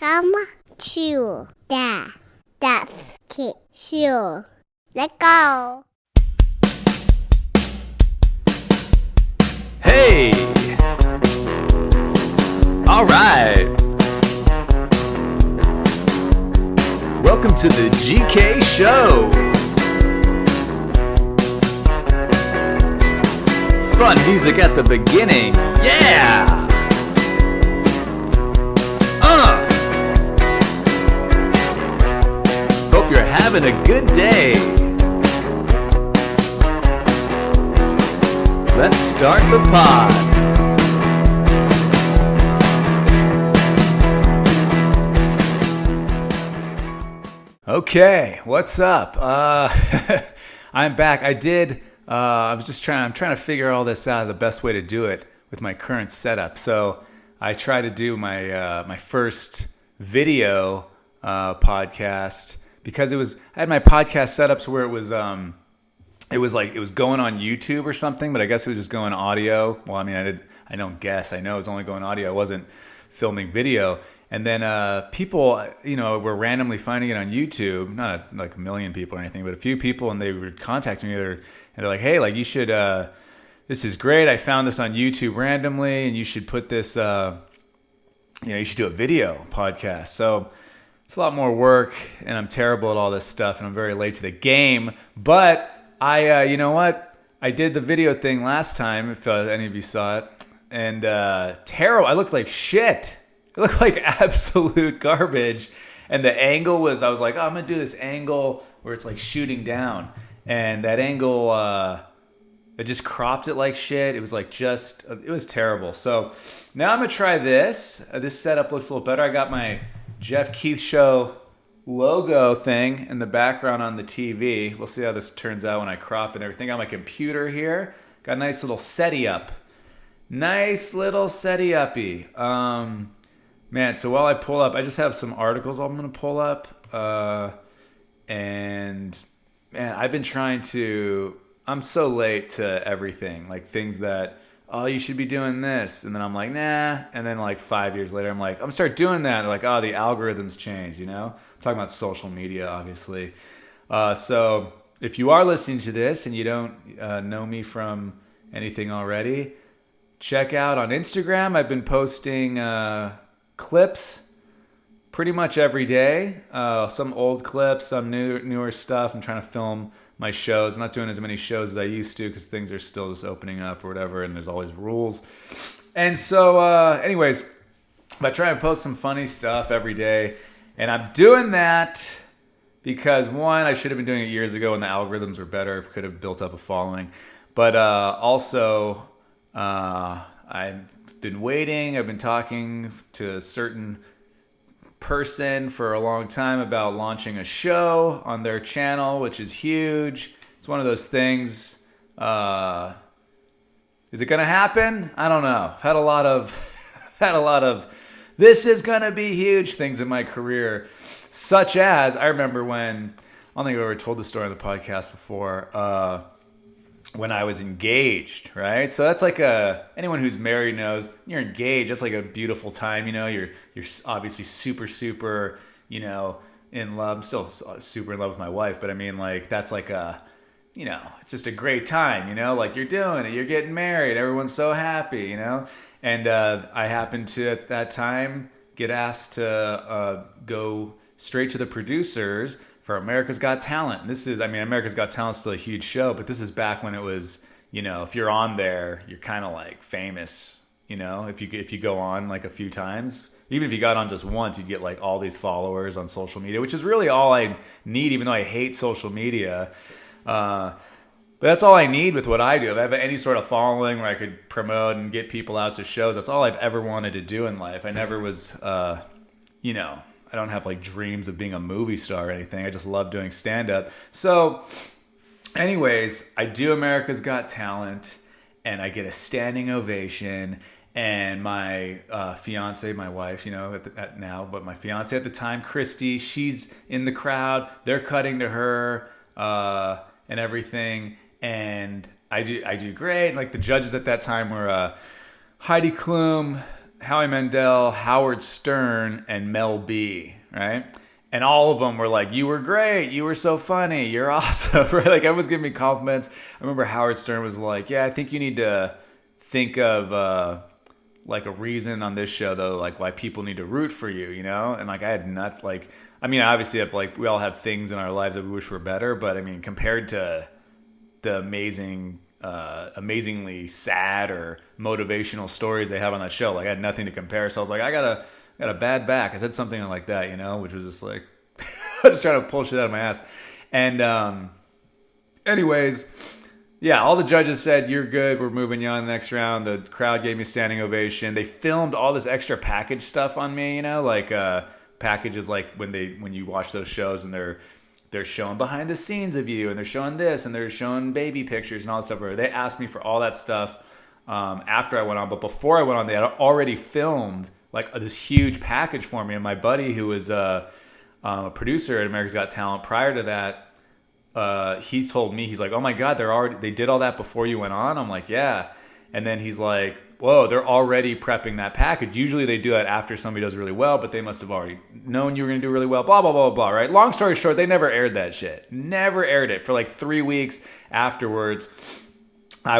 Welcome to the Geoff Keith Show. Let's go. Hey! All right. Welcome to the GK Show. Fun music at the beginning. Yeah! Hope you're having a good day. Let's start the pod. Okay, what's up? I'm back. I'm trying to figure all this out, the best way to do it with my current setup. So I try to do my first video podcast because I had my podcast setups where it was going on YouTube or something, but I guess it was just going audio. Well, I mean, I know it was only going audio. I wasn't filming video. And then people, were randomly finding it on YouTube, not like a million people or anything, but a few people, and they would contact me and they're like, hey, like you should, this is great. I found this on YouTube randomly and you should put this, you should do a video podcast. So it's a lot more work and I'm terrible at all this stuff and I'm very late to the game, but you know what? I did the video thing last time, if any of you saw it, and terrible. I looked like shit. It looked like absolute garbage. And the angle was, I was like, I'm going to do this angle where it's like shooting down. And that angle, it just cropped it like shit. It was like it was terrible. So now I'm going to try this. This setup looks a little better. I got my Geoff Keith Show logo thing in the background on the TV. We'll see how this turns out when I crop and everything. On my computer here, got a nice little SETI-up. Nice little SETI-uppy. Man, so while I pull up, I just have some articles I'm going to pull up. And man, I'm so late to everything. Like things that, oh, you should be doing this. And then I'm like, nah. And then like 5 years later, I'm like, I'm going to start doing that. They're like, oh, the algorithms change, I'm talking about social media, obviously. So if you are listening to this and you don't know me from anything already, check out on Instagram. I've been posting clips pretty much every day. Some old clips, some newer stuff. I'm trying to film my shows. I'm not doing as many shows as I used to because things are still just opening up or whatever, and there's always rules. And so, anyways, I try and post some funny stuff every day, and I'm doing that because one, I should have been doing it years ago when the algorithms were better, could have built up a following, but also I've been waiting. I've been talking to a certain person for a long time about launching a show on their channel, which is huge. It's one of those things. Is it going to happen? I don't know. I've had a lot of this is going to be huge things in my career, such as I remember when, I don't think I've ever told the story on the podcast before, when I was engaged, right? So that's like anyone who's married knows you're engaged. That's like a beautiful time, You're obviously super, in love. I'm still super in love with my wife, but I mean, like that's like it's just a great time, Like you're doing it, you're getting married, everyone's so happy, And I happened to at that time get asked to go straight to the producers for America's Got Talent. America's Got Talent's still a huge show, but this is back when it was, if you're on there, you're kind of like famous, if you go on like a few times. Even if you got on just once, you get like all these followers on social media, which is really all I need, even though I hate social media. But that's all I need with what I do. If I have any sort of following where I could promote and get people out to shows, that's all I've ever wanted to do in life. I never was, I don't have like dreams of being a movie star or anything. I just love doing stand-up. So anyways, I do America's Got Talent and I get a standing ovation. And my fiance, my wife, now, but my fiance at the time, Christy, she's in the crowd. They're cutting to her and everything. And I do great. Like the judges at that time were Heidi Klum, Howie Mandel, Howard Stern, and Mel B, right? And all of them were like, you were great. You were so funny. You're awesome, right? Like, everyone was giving me compliments. I remember Howard Stern was like, yeah, I think you need to think of like a reason on this show, though, like why people need to root for you, you know? And like, I had nothing, like, I mean, obviously, like, we all have things in our lives that we wish were better, but I mean, compared to the amazingly sad or motivational stories they have on that show, like, I had nothing to compare. So I was like, I got a bad back. I said something like that, you know, which was just like, I was just trying to pull shit out of my ass. And anyways, yeah, all the judges said, you're good, we're moving you on the next round. The crowd gave me a standing ovation. They filmed all this extra package stuff on me, you know, like packages, like when you watch those shows and they're showing behind the scenes of you, and they're showing this, and they're showing baby pictures and all that stuff. They asked me for all that stuff after I went on, but before I went on, they had already filmed like this huge package for me. And my buddy, who was a producer at America's Got Talent prior to that, he told me, he's like, oh my God, they did all that before you went on? I'm like, yeah. And then he's like, whoa, they're already prepping that package. Usually they do that after somebody does really well, but they must have already known you were going to do really well, blah, blah, blah, blah, right? Long story short, they never aired that shit. Never aired it. For like 3 weeks afterwards, they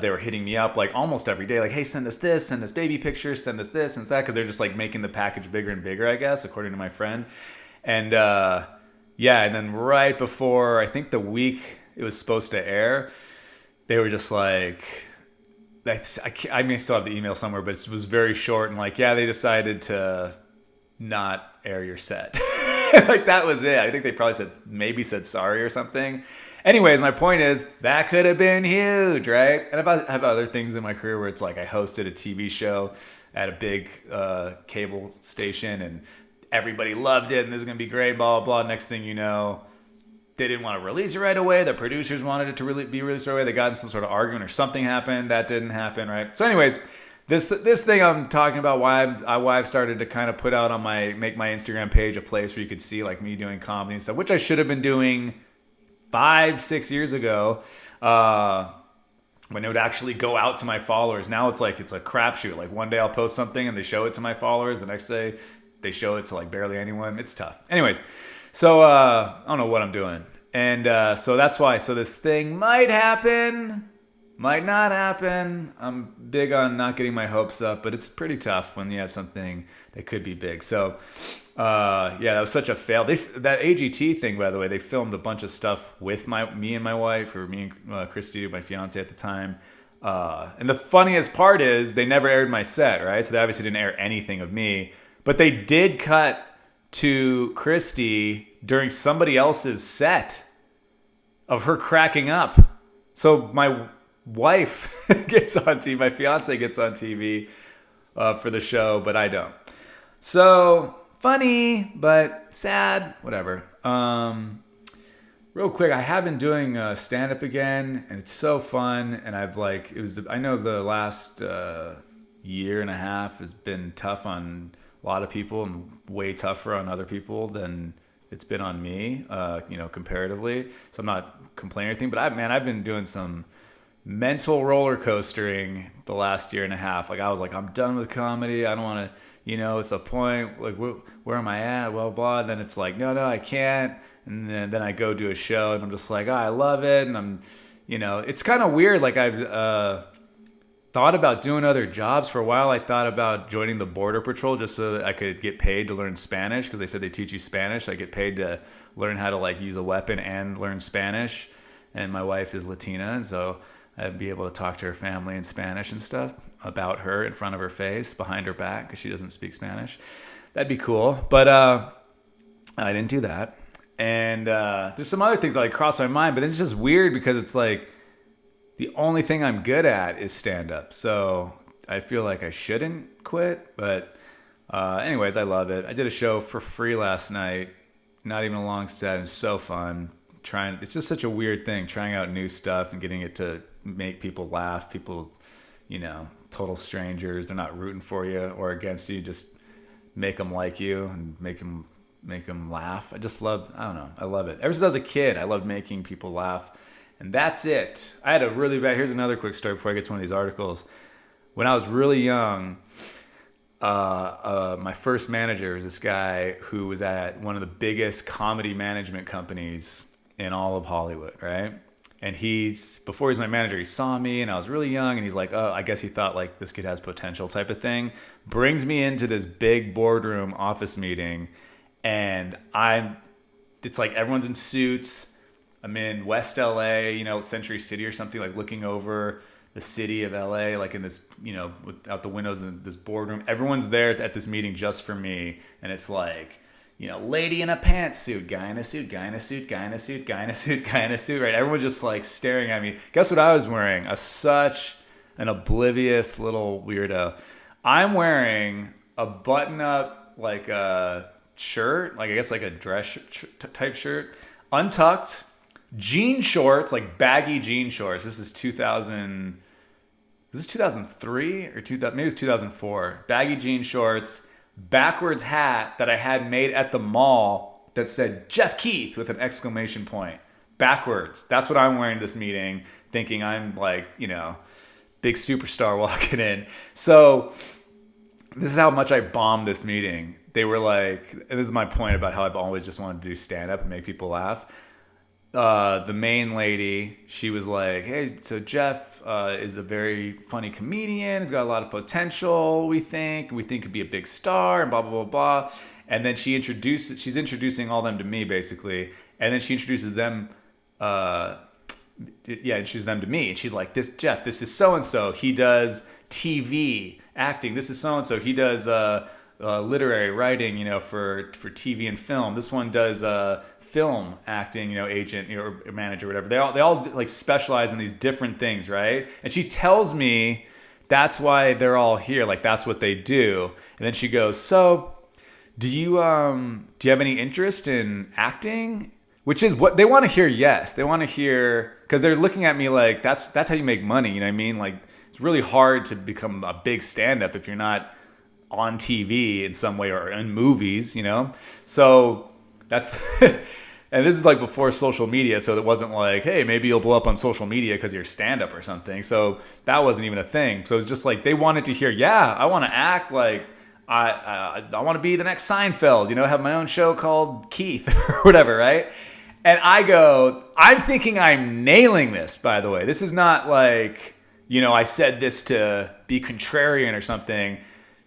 were hitting me up like almost every day, like, hey, send us this, send us baby pictures, send us this and that, because they're just like making the package bigger and bigger, I guess, according to my friend. And yeah, and then right before, I think the week it was supposed to air, they were just like, I may still have the email somewhere, but it was very short and like, yeah, they decided to not air your set. Like, that was it. I think they probably said sorry or something. Anyways, my point is, that could have been huge, right? And I have other things in my career where it's like I hosted a TV show at a big cable station and everybody loved it and this is going to be great, blah, blah, blah. Next thing you know, they didn't want to release it right away. The producers wanted it to be released right away. They got in some sort of argument or something happened. That didn't happen, right? So anyways, this thing I'm talking about, why I've started to kind of put out on make my Instagram page a place where you could see like me doing comedy and stuff, which I should have been doing 5-6 years ago, when it would actually go out to my followers. Now it's like, it's a crapshoot. Like, one day I'll post something and they show it to my followers. The next day they show it to like barely anyone. It's tough. Anyways, so I don't know what I'm doing. And so that's why. So this thing might happen, might not happen. I'm big on not getting my hopes up, but it's pretty tough when you have something that could be big. So yeah, that was such a fail. That AGT thing, by the way, they filmed a bunch of stuff with me and my wife, or me and Christy, my fiance at the time. And the funniest part is they never aired my set, right? So they obviously didn't air anything of me, but they did cut to Christy during somebody else's set of her cracking up. So my wife gets on TV, my fiance gets on TV for the show, but I don't. So funny, but sad, whatever. Real quick, I have been doing stand-up again, and it's so fun. And I know the last year and a half has been tough on a lot of people and way tougher on other people than it's been on me, comparatively. So I'm not complaining or anything, but I've been doing some mental roller coastering the last year and a half. Like, I was like, I'm done with comedy. I don't want to, it's a point. Like, where am I at? Blah, blah. And then it's like, no, I can't. And then I go do a show and I'm just like, oh, I love it. And I'm, it's kind of weird. Like, I've thought about doing other jobs for a while. I thought about joining the Border Patrol just so that I could get paid to learn Spanish, because they said they teach you Spanish. I get paid to learn how to like use a weapon and learn Spanish. And my wife is Latina, and so I'd be able to talk to her family in Spanish and stuff about her in front of her face, behind her back, because she doesn't speak Spanish. That'd be cool. But I didn't do that. And there's some other things that like cross my mind, but it's just weird because it's like the only thing I'm good at is stand-up. So I feel like I shouldn't quit. But anyways, I love it. I did a show for free last night. Not even a long set. It's so fun. It's just such a weird thing, trying out new stuff and getting it to make people laugh. People, total strangers. They're not rooting for you or against you. Just make them like you and make them laugh. I don't know. I love it. Ever since I was a kid, I loved making people laugh. And that's it. I had here's another quick story before I get to one of these articles. When I was really young, my first manager was this guy who was at one of the biggest comedy management companies in all of Hollywood, right? And before he was my manager, he saw me and I was really young and he's like, oh, I guess he thought like this kid has potential type of thing. Brings me into this big boardroom office meeting and it's like everyone's in suits. I'm in West LA, Century City or something, like looking over the city of LA, like in this, out the windows in this boardroom. Everyone's there at this meeting just for me. And it's like, lady in a pantsuit, guy in a suit, guy in a suit, guy in a suit, guy in a suit, guy in a suit, right? Everyone's just like staring at me. Guess what I was wearing? Such an oblivious little weirdo. I'm wearing a button-up, like a shirt, like I guess like a dress type shirt, untucked, jean shorts, like baggy jean shorts. This is 2000. Is this 2003 or 2000? Maybe it was 2004. Baggy jean shorts, backwards hat that I had made at the mall that said Geoff Keith with an exclamation point. Backwards. That's what I'm wearing this meeting, thinking I'm like, big superstar walking in. So this is how much I bombed this meeting. They were like, and this is my point about how I've always just wanted to do stand-up and make people laugh. The main lady, she was like, hey, so Geoff is a very funny comedian. He's got a lot of potential, we think. We think he'd be a big star and blah, blah, blah, blah. And then she's introducing all them to me, basically. And then she introduces them, introduces them to me. And she's like, Geoff, this is so-and-so. He does TV, acting. This is so-and-so. He does literary writing, for TV and film. This one does film acting, agent, or manager, whatever. They all like specialize in these different things, right? And she tells me that's why they're all here. Like that's what they do. And then she goes, so do you have any interest in acting? Which is what they want to hear. Yes, they want to hear, because they're looking at me like that's how you make money. You know what I mean? Like it's really hard to become a big stand-up if you're not on TV in some way or in movies, So that's, and this is like before social media. So it wasn't like, hey, maybe you'll blow up on social media because you're stand-up or something. So that wasn't even a thing. So it's just like, they wanted to hear, yeah, I want to act like I want to be the next Seinfeld, have my own show called Keith or whatever. Right. And I'm thinking I'm nailing this, by the way. This is not like, I said this to be contrarian or something.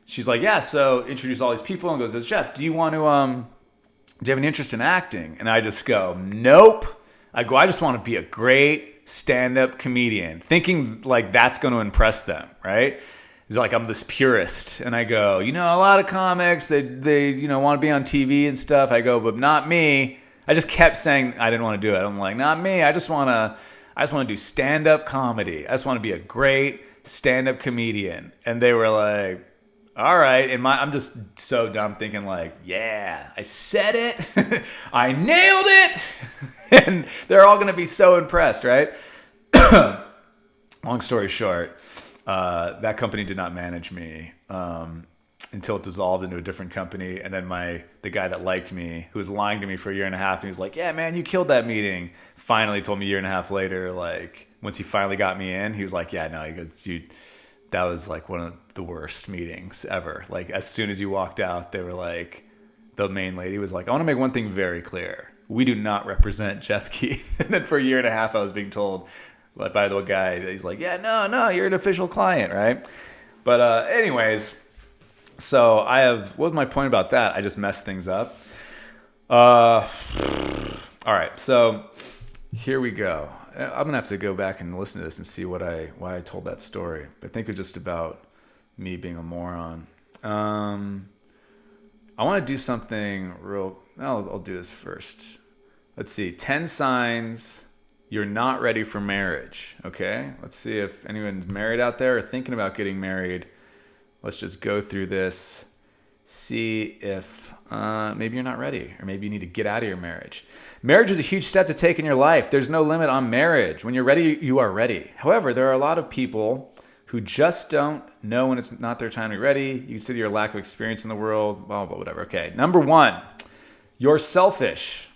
She's like, yeah, so introduce all these people and goes, Geoff, do you have an interest in acting? And I just go, nope. I just want to be a great stand-up comedian, thinking like that's going to impress them, right? It's like I'm this purist. And I go, a lot of comics, they want to be on TV and stuff. I go, but not me. I just kept saying I didn't want to do it. I'm like, not me. I just want to do stand-up comedy. I just want to be a great stand-up comedian. And they were like, all right. And I'm just so dumb thinking like, yeah, I said it. I nailed it. And they're all going to be so impressed, right? Long story short, that company did not manage me until it dissolved into a different company. And then the guy that liked me, who was lying to me for a year and a half, and he was like, yeah, man, you killed that meeting. Finally told me a year and a half later, like once he finally got me in, he was like, yeah, no, he goes, that was like one of the worst meetings ever. Like as soon as you walked out, they were like, the main lady was like, I want to make one thing very clear. We do not represent Geoff Keith. And then for a year and a half, I was being told by the guy, he's like, yeah, no, you're an official client, right? But anyways, so what was my point about that? I just messed things up. All right, so here we go. I'm gonna have to go back and listen to this and see why I told that story. But I think it's just about me being a moron. I want to do something real. I'll do this first. Let's see. 10 signs you're not ready for marriage. Okay. Let's see if anyone's married out there or thinking about getting married. Let's just go through this. See if maybe you're not ready, or maybe you need to get out of your marriage. Marriage is a huge step to take in your life. There's no limit on marriage. When you're ready, you are ready. However, there are a lot of people who just don't know when it's not their time to be ready. You consider your lack of experience in the world, blah, blah, whatever. Okay, number 1, you're selfish.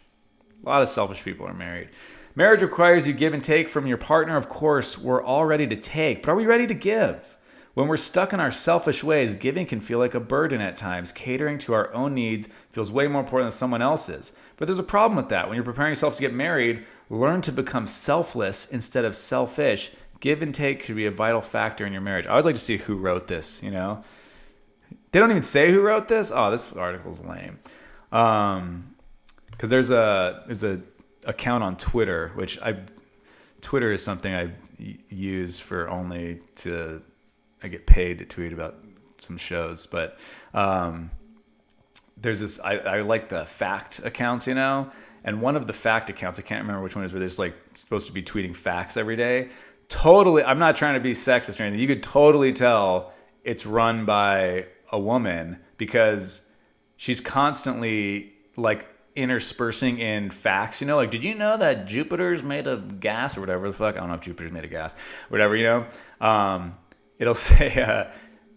A lot of selfish people are married. Marriage requires you give and take from your partner. Of course, we're all ready to take, but are we ready to give? When we're stuck in our selfish ways, giving can feel like a burden at times. Catering to our own needs feels way more important than someone else's. But there's a problem with that. When you're preparing yourself to get married, learn to become selfless instead of selfish. Give and take should be a vital factor in your marriage. I always like to see who wrote this, you know? They don't even say who wrote this. Oh, this article's lame. Because there's a account on Twitter, Twitter is something I use for only to... I get paid to tweet about some shows, but there's this, I like the fact accounts, you know, and one of the fact accounts, I can't remember which one it is, where there's like supposed to be tweeting facts every day. Totally, I'm not trying to be sexist or anything. You could totally tell it's run by a woman because she's constantly like interspersing in facts, you know, like, did you know that Jupiter's made of gas or whatever the fuck? I don't know if Jupiter's made of gas, whatever, you know. It'll say,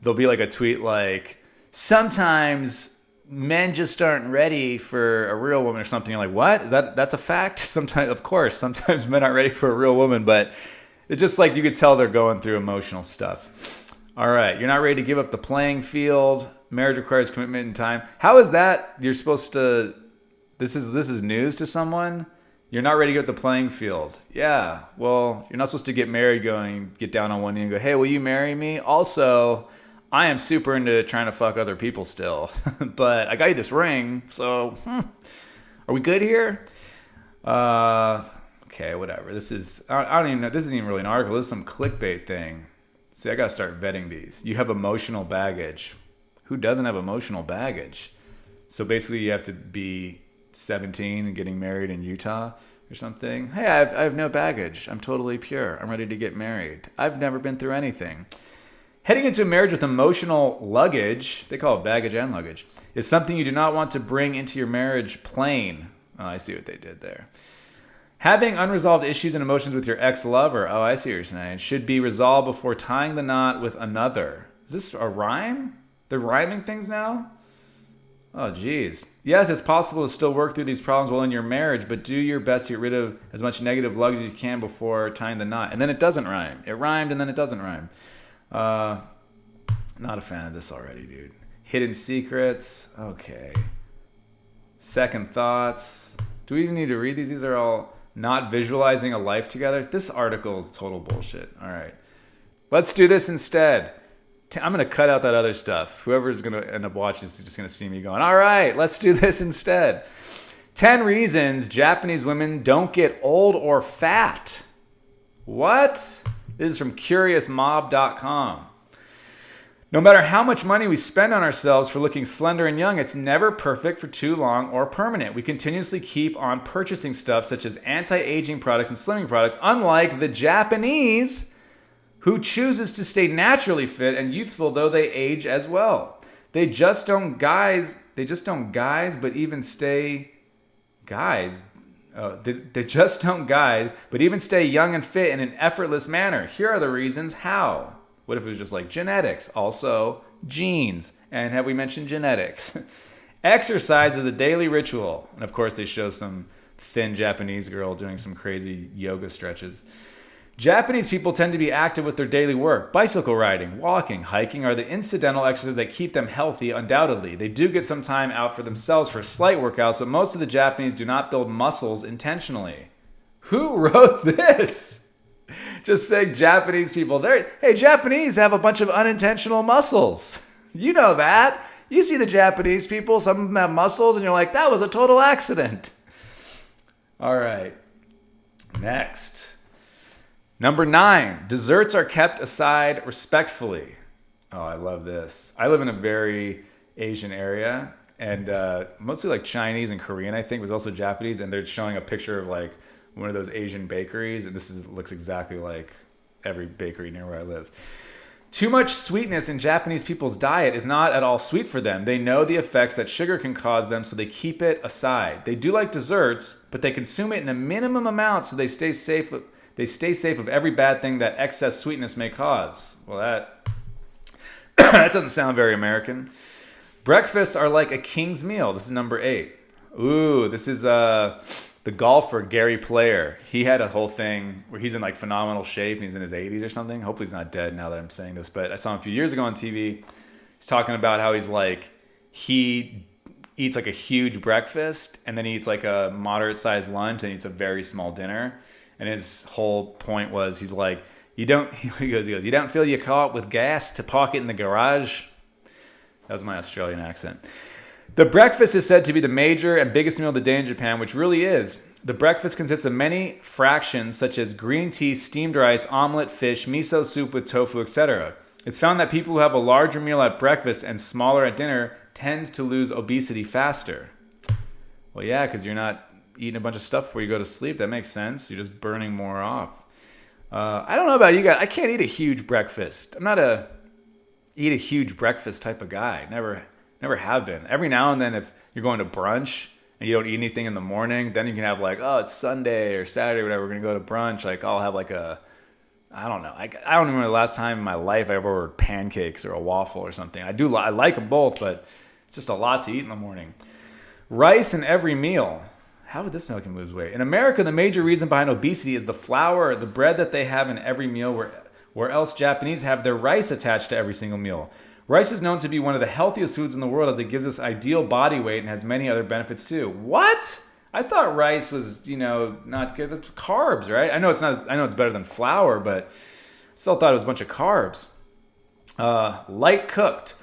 there'll be like a tweet like, sometimes men just aren't ready for a real woman or something. You're like, what? That's a fact? Sometimes, of course, sometimes men aren't ready for a real woman, but it's just like you could tell they're going through emotional stuff. All right, you're not ready to give up the playing field. Marriage requires commitment and time. How is that? You're supposed to, this is news to someone? You're not ready to get the playing field. Yeah, well, you're not supposed to get married, get down on one knee and go, hey, will you marry me? Also, I am super into trying to fuck other people still. But I got you this ring, so are we good here? Okay, whatever. This is, I don't even know, this isn't even really an article. This is some clickbait thing. See, I got to start vetting these. You have emotional baggage. Who doesn't have emotional baggage? So basically you have to be 17 and getting married in Utah or something. Hey, I have no baggage. I'm totally pure. I'm ready to get married. I've never been through anything. Heading into a marriage with emotional luggage, they call it baggage and luggage, is something you do not want to bring into your marriage plain. Oh, I see what they did there. Having unresolved issues and emotions with your ex-lover, oh, I see what you're saying, should be resolved before tying the knot with another. Is this a rhyme? They're rhyming things now? Oh, geez. Yes, it's possible to still work through these problems while in your marriage, but do your best to get rid of as much negative luggage as you can before tying the knot. And then it doesn't rhyme. It rhymed and then it doesn't rhyme. Not a fan of this already, dude. Hidden secrets. Okay. Second thoughts. Do we even need to read these? These are all not visualizing a life together. This article is total bullshit. All right. Let's do this instead. I'm going to cut out that other stuff. Whoever's going to end up watching this is just going to see me going, all right, let's do this instead. 10 reasons Japanese women don't get old or fat. What? This is from CuriousMob.com. No matter how much money we spend on ourselves for looking slender and young, it's never perfect for too long or permanent. We continuously keep on purchasing stuff such as anti-aging products and slimming products, unlike the Japanese, who chooses to stay naturally fit and youthful though they age as well. They just don't guys, but even stay guys. They just don't guys, but even stay young and fit in an effortless manner. Here are the reasons how. What if it was just like genetics? Also, genes. And have we mentioned genetics? Exercise is a daily ritual. And of course, they show some thin Japanese girl doing some crazy yoga stretches. Japanese people tend to be active with their daily work. Bicycle riding, walking, hiking are the incidental exercises that keep them healthy, undoubtedly. They do get some time out for themselves for slight workouts, but most of the Japanese do not build muscles intentionally. Who wrote this? Just saying Japanese people. Hey, Japanese have a bunch of unintentional muscles. You know that. You see the Japanese people, some of them have muscles, and you're like, that was a total accident. All right. Next. Number 9, desserts are kept aside respectfully. Oh, I love this. I live in a very Asian area, and mostly like Chinese and Korean, I think, was also Japanese, and they're showing a picture of like one of those Asian bakeries, and looks exactly like every bakery near where I live. Too much sweetness in Japanese people's diet is not at all sweet for them. They know the effects that sugar can cause them, so they keep it aside. They do like desserts, but they consume it in a minimum amount so they stay safe. They stay safe of every bad thing that excess sweetness may cause. Well, that doesn't sound very American. Breakfasts are like a king's meal. This is number 8. Ooh, this is the the golfer Gary Player, he had a whole thing where he's in like phenomenal shape and he's in his 80s or something. Hopefully he's not dead now that I'm saying this, but I saw him a few years ago on TV. He's talking about how he's like, he eats like a huge breakfast and then he eats like a moderate sized lunch and eats a very small dinner. And his whole point was, he's like, he goes, you don't fill your car up with gas to park it in the garage. That was my Australian accent. The breakfast is said to be the major and biggest meal of the day in Japan, which really is. The breakfast consists of many fractions such as green tea, steamed rice, omelet, fish, miso soup with tofu, etc. It's found that people who have a larger meal at breakfast and smaller at dinner tends to lose obesity faster. Well, yeah, because you're not eating a bunch of stuff before you go to sleep. That makes sense. You're just burning more off. I don't know about you guys. I can't eat a huge breakfast. I'm not eat a huge breakfast type of guy. Never have been. Every now and then, if you're going to brunch and you don't eat anything in the morning, then you can have like, oh, it's Sunday or Saturday or whatever, we're going to go to brunch. Like, I'll have like I don't know. I don't remember the last time in my life I ever ordered pancakes or a waffle or something. I like them both, but it's just a lot to eat in the morning. Rice in every meal. How would this make him lose weight? In America, the major reason behind obesity is the flour, the bread that they have in every meal, where else Japanese have their rice attached to every single meal. Rice is known to be one of the healthiest foods in the world as it gives us ideal body weight and has many other benefits too. What? I thought rice was, not good. It's carbs, right? I know it's not. I know it's better than flour, but still thought it was a bunch of carbs. Light cooked.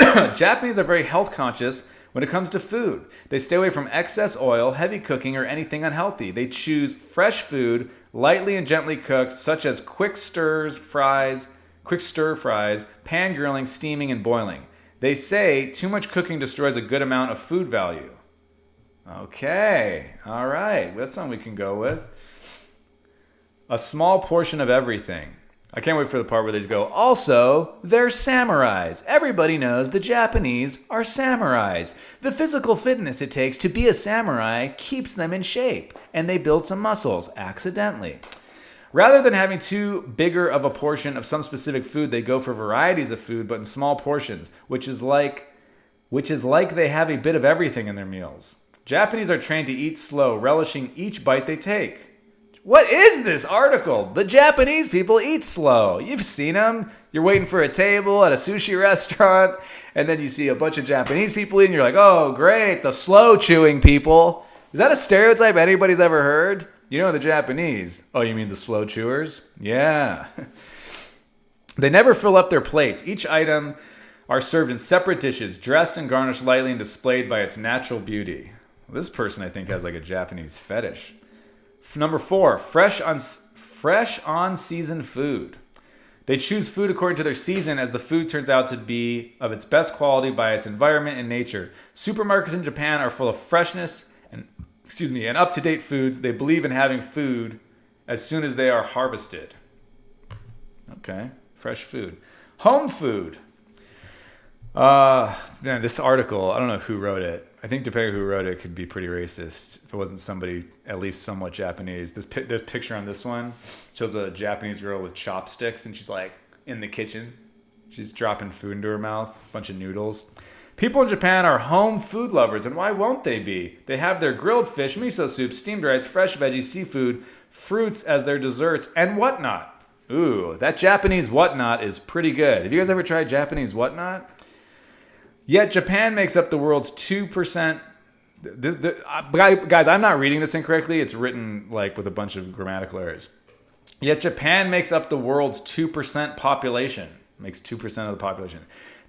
Japanese are very health conscious when it comes to food. They stay away from excess oil, heavy cooking, or anything unhealthy. They choose fresh food, lightly and gently cooked, such as quick stir fries, pan grilling, steaming, and boiling. They say too much cooking destroys a good amount of food value. Okay, all right, that's something we can go with. A small portion of everything. I can't wait for the part where they go, also, they're samurais. Everybody knows the Japanese are samurais. The physical fitness it takes to be a samurai keeps them in shape, and they build some muscles accidentally. Rather than having too bigger of a portion of some specific food, they go for varieties of food, but in small portions, which is like they have a bit of everything in their meals. Japanese are trained to eat slow, relishing each bite they take. What is this article? The Japanese people eat slow. You've seen them. You're waiting for a table at a sushi restaurant, and then you see a bunch of Japanese people eating. You're like, oh, great, the slow chewing people. Is that a stereotype anybody's ever heard? You know the Japanese. Oh, you mean the slow chewers? Yeah. They never fill up their plates. Each item are served in separate dishes, dressed and garnished lightly and displayed by its natural beauty. Well, this person, I think, has like a Japanese fetish. Number 4, fresh on season food. They choose food according to their season as the food turns out to be of its best quality by its environment and nature. Supermarkets in Japan are full of freshness and up-to-date foods. They believe in having food as soon as they are harvested. Okay, fresh food. Home food. Man, this article, I don't know who wrote it. I think depending on who wrote it, could be pretty racist if it wasn't somebody at least somewhat Japanese. This picture on this one shows a Japanese girl with chopsticks, and she's like in the kitchen. She's dropping food into her mouth, a bunch of noodles. People in Japan are home food lovers, and why won't they be? They have their grilled fish, miso soup, steamed rice, fresh veggies, seafood, fruits as their desserts, and whatnot. Ooh, that Japanese whatnot is pretty good. Have you guys ever tried Japanese whatnot? Yet Japan makes up the world's 2%. Guys, I'm not reading this incorrectly. It's written like with a bunch of grammatical errors. Yet Japan makes up the world's 2% population. Makes 2% of the population.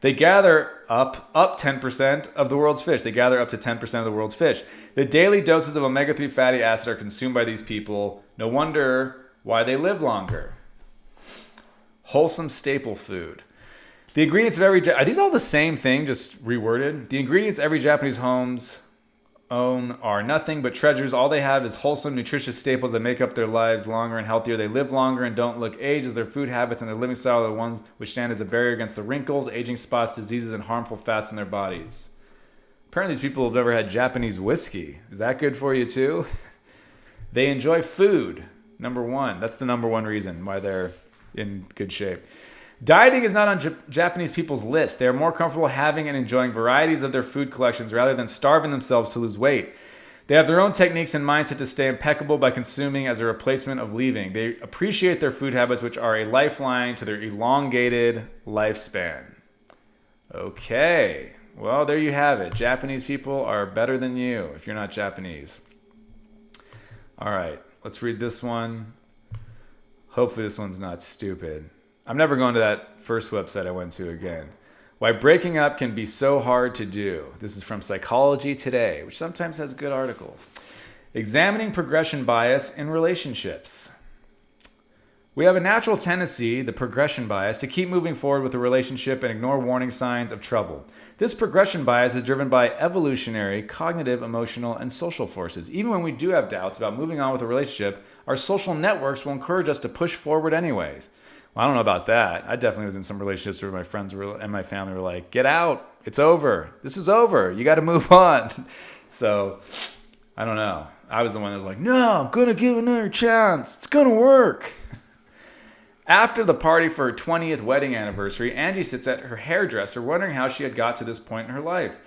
They gather up 10% of the world's fish. They gather up to 10% of the world's fish. The daily doses of omega-3 fatty acid are consumed by these people. No wonder why they live longer. Wholesome staple food. The ingredients of are these all the same thing, just reworded? The ingredients every Japanese homes own are nothing but treasures. All they have is wholesome, nutritious staples that make up their lives longer and healthier. They live longer and don't look aged as their food habits and their living style are the ones which stand as a barrier against the wrinkles, aging spots, diseases, and harmful fats in their bodies. Apparently these people have never had Japanese whiskey. Is that good for you too? They enjoy food. Number 1. That's the number 1 reason why they're in good shape. Dieting is not on Japanese people's list. They are more comfortable having and enjoying varieties of their food collections rather than starving themselves to lose weight. They have their own techniques and mindset to stay impeccable by consuming as a replacement of leaving. They appreciate their food habits, which are a lifeline to their elongated lifespan. Okay. Well, there you have it. Japanese people are better than you if you're not Japanese. All right. Let's read this one. Hopefully this one's not stupid. I'm never going to that first website I went to again. Why breaking up can be so hard to do. This is from Psychology Today, which sometimes has good articles. Examining progression bias in relationships. We have a natural tendency, the progression bias, to keep moving forward with a relationship and ignore warning signs of trouble. This progression bias is driven by evolutionary, cognitive, emotional, and social forces. Even when we do have doubts about moving on with a relationship, our social networks will encourage us to push forward anyways. Well, I don't know about that. I definitely was in some relationships where my friends and my family were like, get out. It's over. This is over. You got to move on. So, I don't know. I was the one that was like, no, I'm going to give another chance. It's going to work. After the party for her 20th wedding anniversary, Angie sits at her hairdresser wondering how she had got to this point in her life.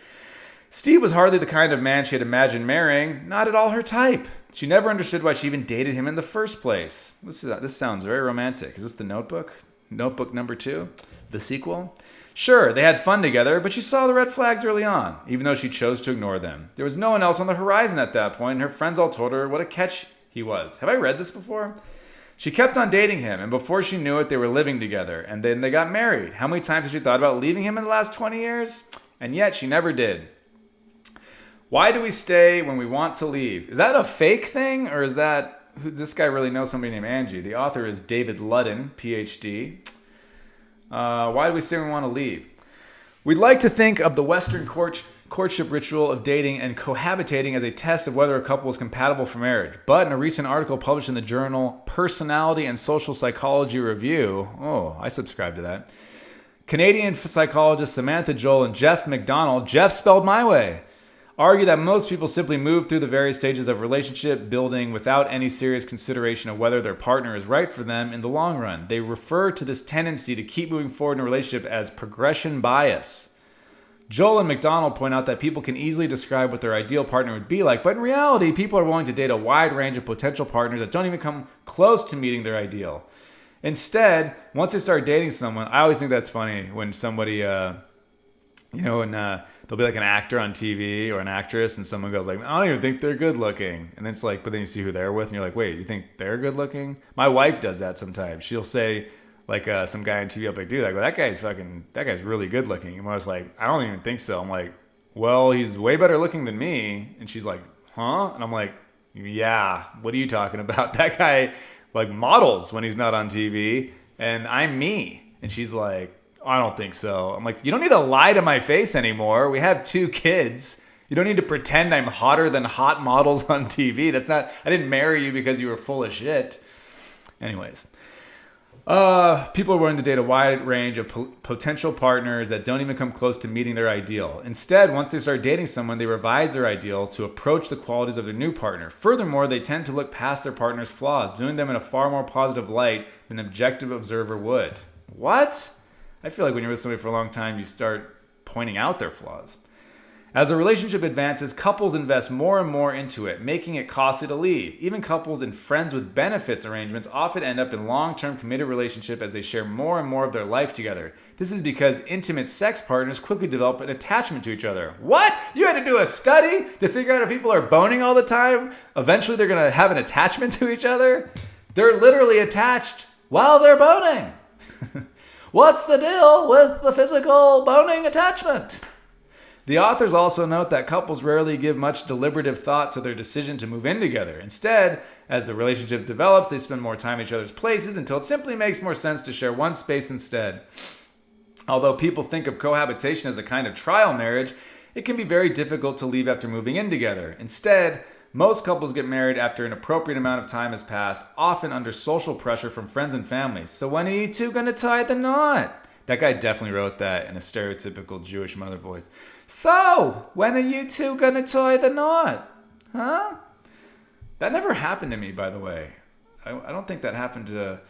Steve was hardly the kind of man she had imagined marrying, not at all her type. She never understood why she even dated him in the first place. This sounds very romantic. Is this The Notebook? Notebook number 2? The sequel? Sure, they had fun together, but she saw the red flags early on, even though she chose to ignore them. There was no one else on the horizon at that point, and her friends all told her what a catch he was. Have I read this before? She kept on dating him, and before she knew it, they were living together, and then they got married. How many times has she thought about leaving him in the last 20 years? And yet, she never did. Why do we stay when we want to leave? Is that a fake thing, or is that... This guy really knows somebody named Angie. The author is David Ludden, Ph.D. Why do we say we want to leave? We'd like to think of the Western courtship ritual of dating and cohabitating as a test of whether a couple is compatible for marriage. But in a recent article published in the journal Personality and Social Psychology Review, I subscribe to that, Canadian psychologists Samantha Joel and Geoff McDonald, Geoff spelled my way, argue that most people simply move through the various stages of relationship building without any serious consideration of whether their partner is right for them in the long run. They refer to this tendency to keep moving forward in a relationship as progression bias. Joel and McDonald point out that people can easily describe what their ideal partner would be like, but in reality, people are willing to date a wide range of potential partners that don't even come close to meeting their ideal. Instead, once they start dating someone, I always think that's funny when somebody... there'll be like an actor on TV or an actress, and someone goes like, I don't even think they're good looking. And then it's like, but then you see who they're with, and you're like, wait, you think they're good looking? My wife does that sometimes. She'll say, like, some guy on TV, I'll be like, dude, like, well, that guy's really good looking. And I was like, I don't even think so. I'm like, well, he's way better looking than me. And she's like, huh? And I'm like, yeah, what are you talking about? That guy, like, models when he's not on TV, and I'm me. And she's like, I don't think so. I'm like, you don't need to lie to my face anymore. We have 2 kids. You don't need to pretend I'm hotter than hot models on TV. I didn't marry you because you were full of shit. Anyways, people are willing to date a wide range of potential partners that don't even come close to meeting their ideal. Instead, once they start dating someone, they revise their ideal to approach the qualities of their new partner. Furthermore, they tend to look past their partner's flaws, viewing them in a far more positive light than an objective observer would. What? I feel like when you're with somebody for a long time, you start pointing out their flaws. As the relationship advances, couples invest more and more into it, making it costly to leave. Even couples in friends with benefits arrangements often end up in long-term committed relationship as they share more and more of their life together. This is because intimate sex partners quickly develop an attachment to each other. What? You had to do a study to figure out if people are boning all the time? Eventually they're going to have an attachment to each other? They're literally attached while they're boning. What's the deal with the physical boning attachment? The authors also note that couples rarely give much deliberative thought to their decision to move in together. Instead, as the relationship develops, they spend more time at each other's places until it simply makes more sense to share one space instead. Although people think of cohabitation as a kind of trial marriage, it can be very difficult to leave after moving in together. Instead, most couples get married after an appropriate amount of time has passed, often under social pressure from friends and families. So when are you two going to tie the knot? That guy definitely wrote that in a stereotypical Jewish mother voice. So, when are you two going to tie the knot? Huh? That never happened to me, by the way. I don't think that happened to...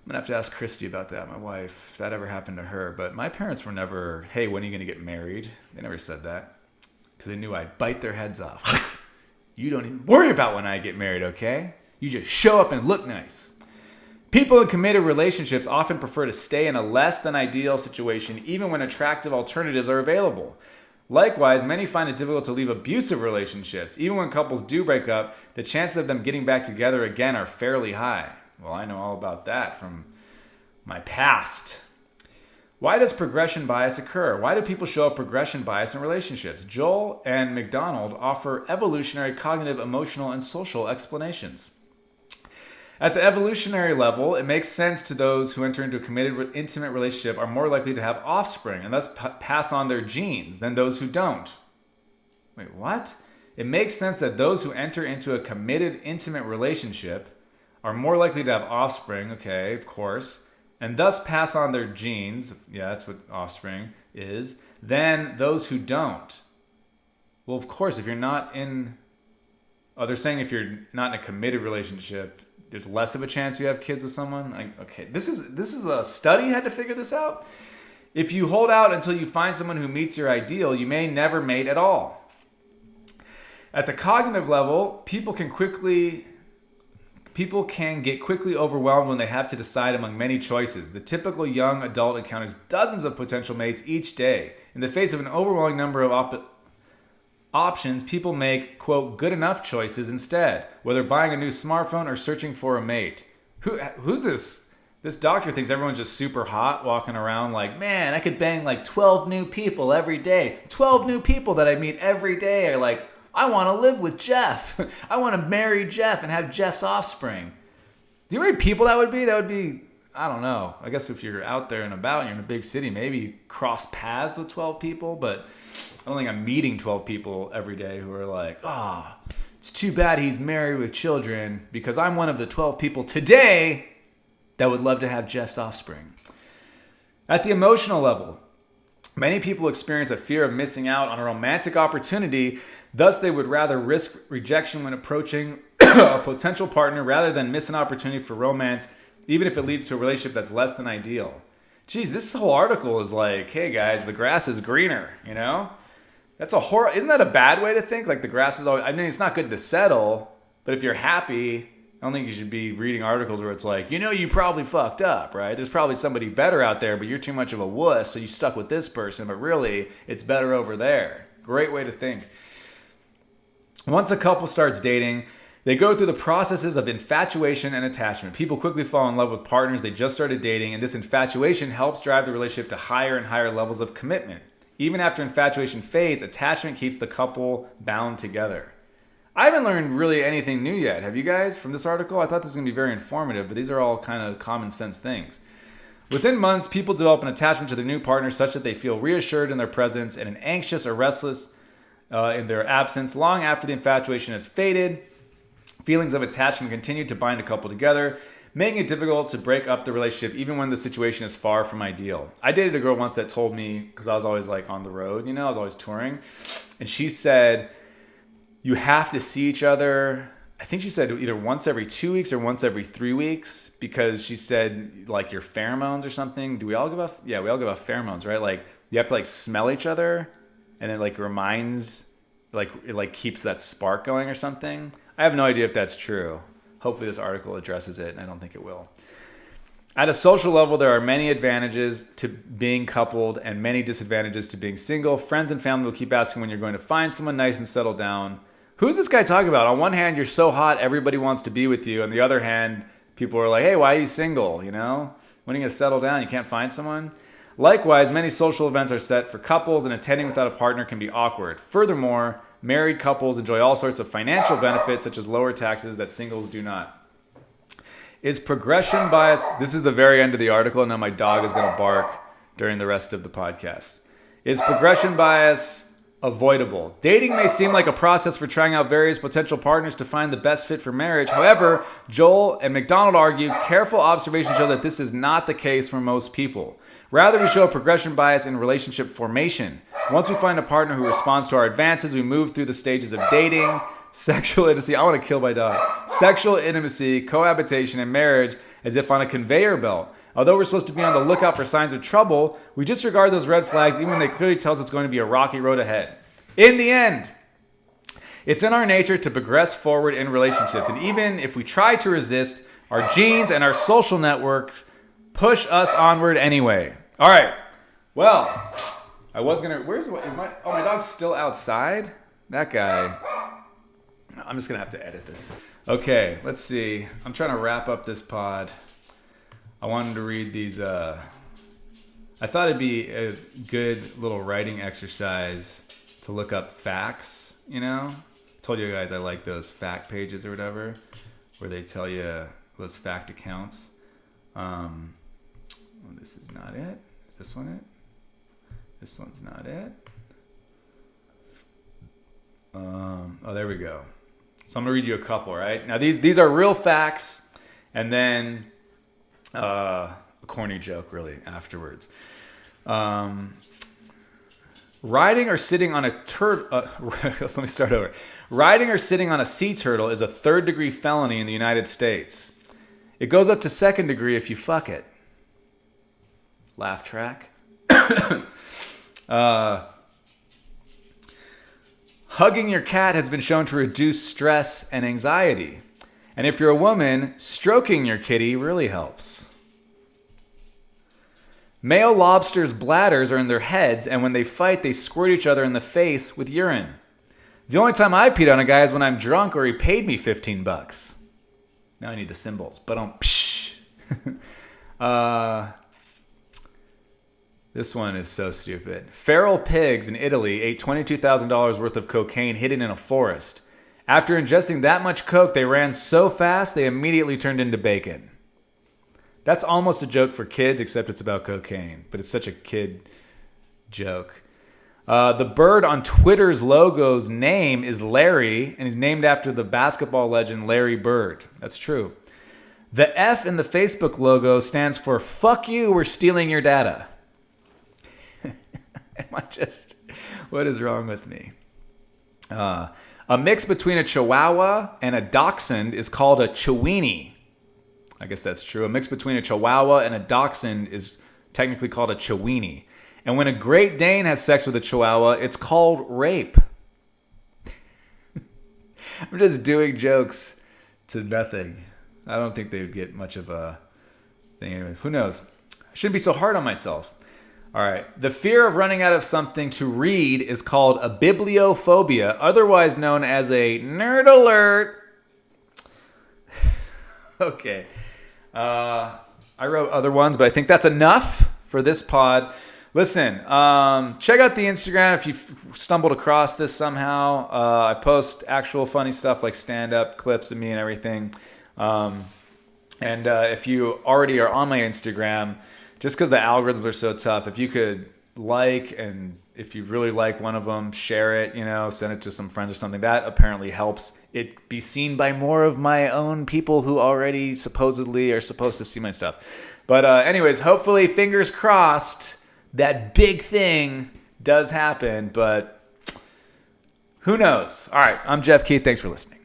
I'm going to have to ask Christy about that, my wife, if that ever happened to her. But my parents were never, hey, when are you going to get married? They never said that. Because they knew I'd bite their heads off. You don't even worry about when I get married, okay? You just show up and look nice. People in committed relationships often prefer to stay in a less than ideal situation even when attractive alternatives are available. Likewise, many find it difficult to leave abusive relationships. Even when couples do break up, the chances of them getting back together again are fairly high. Well, I know all about that from my past. Why does progression bias occur? Why do people show up progression bias in relationships? Joel and McDonald offer evolutionary, cognitive, emotional, and social explanations. At the evolutionary level, it makes sense to those who enter into a committed, intimate relationship are more likely to have offspring and thus pass on their genes than those who don't. Wait, what? It makes sense that those who enter into a committed, intimate relationship are more likely to have offspring, okay, of course, and thus pass on their genes, yeah, that's what offspring is, than those who don't. Well, of course, if you're not in... Oh, they're saying if you're not in a committed relationship, there's less of a chance you have kids with someone? Okay, this is a study had to figure this out? If you hold out until you find someone who meets your ideal, you may never mate at all. At the cognitive level, people can get quickly overwhelmed when they have to decide among many choices. The typical young adult encounters dozens of potential mates each day. In the face of an overwhelming number of options, people make, quote, good enough choices instead, whether buying a new smartphone or searching for a mate. Who's this? This doctor thinks everyone's just super hot walking around like, man, I could bang like 12 new people every day. 12 new people that I meet every day are like, I want to live with Geoff. I want to marry Geoff and have Jeff's offspring. Do you know how many people that would be? That would be, I don't know. I guess if you're out there and about and you're in a big city, maybe you cross paths with 12 people, but I don't think I'm meeting 12 people every day who are like, it's too bad he's married with children because I'm one of the 12 people today that would love to have Jeff's offspring. At the emotional level, many people experience a fear of missing out on a romantic opportunity. Thus, they would rather risk rejection when approaching a potential partner rather than miss an opportunity for romance, even if it leads to a relationship that's less than ideal. Geez, this whole article is like, hey guys, the grass is greener, you know? That's a horror. Isn't that a bad way to think? Like the grass is always, I mean, it's not good to settle, but if you're happy, I don't think you should be reading articles where it's like, you probably fucked up, right? There's probably somebody better out there, but you're too much of a wuss, so you stuck with this person, but really, it's better over there. Great way to think. Once a couple starts dating, they go through the processes of infatuation and attachment. People quickly fall in love with partners they just started dating, and this infatuation helps drive the relationship to higher and higher levels of commitment. Even after infatuation fades, attachment keeps the couple bound together. I haven't learned really anything new yet. Have you guys from this article? I thought this was going to be very informative, but these are all kind of common sense things. Within months, people develop an attachment to their new partner such that they feel reassured in their presence and an anxious or restless in their absence. Long after the infatuation has faded, feelings of attachment continue to bind a couple together, making it difficult to break up the relationship even when the situation is far from ideal. I dated a girl once that told me, because I was always like on the road, I was always touring, and she said, you have to see each other, I think she said either once every 2 weeks or once every 3 weeks, because she said like your pheromones or something. Do we all give off? Yeah, we all give off pheromones, right? Like you have to like smell each other and it like reminds, like it like keeps that spark going or something. I have no idea if that's true. Hopefully this article addresses it, and I don't think it will. At a social level, there are many advantages to being coupled and many disadvantages to being single. Friends and family will keep asking when you're going to find someone nice and settle down. Who's this guy talking about? On one hand, you're so hot, everybody wants to be with you. On the other hand, people are like, hey, why are you single? When are you going to settle down? You can't find someone? Likewise, many social events are set for couples, and attending without a partner can be awkward. Furthermore, married couples enjoy all sorts of financial benefits, such as lower taxes, that singles do not. Is progression bias... This is the very end of the article, and now my dog is going to bark during the rest of the podcast. Is progression bias avoidable? Dating may seem like a process for trying out various potential partners to find the best fit for marriage. However, Joel and McDonald argue, careful observation shows that this is not the case for most people. Rather, we show progression bias in relationship formation. Once we find a partner who responds to our advances, we move through the stages of dating, sexual intimacy, I want to kill my dog, sexual intimacy, cohabitation, and marriage as if on a conveyor belt. Although we're supposed to be on the lookout for signs of trouble, we disregard those red flags even when they clearly tell us it's going to be a rocky road ahead. In the end, It's in our nature to progress forward in relationships. And even if we try to resist, our genes and our social networks push us onward anyway. All right. Well, I was going to... my dog's still outside? That guy... I'm just going to have to edit this. Okay, let's see. I'm trying to wrap up this pod. I wanted to read these... I thought it'd be a good little writing exercise to look up facts, you know? I told you guys I like those fact pages or whatever, where they tell you those fact accounts. Well, this is not it. Is this one it? This one's not it. Oh, there we go. So I'm going to read you a couple, right? Now, these are real facts, and then a corny joke, really, afterwards. Riding or sitting on a let me start over. Riding or sitting on a sea turtle is a third-degree felony in the United States. It goes up to second degree if you fuck it. Laugh track. Hugging your cat has been shown to reduce stress and anxiety. And if you're a woman, stroking your kitty really helps. Male lobsters' bladders are in their heads, and when they fight, they squirt each other in the face with urine. The only time I peed on a guy is when I'm drunk or he paid me $15. Now I need the symbols, but this one is so stupid. Feral pigs in Italy ate $22,000 worth of cocaine hidden in a forest. After ingesting that much coke, they ran so fast they immediately turned into bacon. That's almost a joke for kids, except it's about cocaine. But it's such a kid joke. The bird on Twitter's logo's name is Larry, and he's named after the basketball legend Larry Bird. That's true. The F in the Facebook logo stands for "Fuck you, we're stealing your data." What is wrong with me? A mix between a Chihuahua and a Dachshund is called a Chiweenie. I guess that's true. A mix between a Chihuahua and a Dachshund is technically called a Chiweenie. And when a Great Dane has sex with a Chihuahua, it's called rape. I'm just doing jokes to nothing. I don't think they would get much of a thing anyway. Who knows? I shouldn't be so hard on myself. All right. The fear of running out of something to read is called a bibliophobia, otherwise known as a nerd alert. Okay. I wrote other ones, but I think that's enough for this pod. Listen, check out the Instagram if you've stumbled across this somehow. I post actual funny stuff like stand-up clips of me and everything. And if you already are on my Instagram, just because the algorithms are so tough, if you could like, and if you really like one of them, share it, send it to some friends or something. That apparently helps it be seen by more of my own people who already supposedly are supposed to see my stuff. But anyways, hopefully, fingers crossed, that big thing does happen, but who knows? All right, I'm Geoff Keith. Thanks for listening.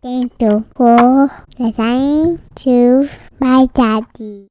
Thank you for listening to my daddy.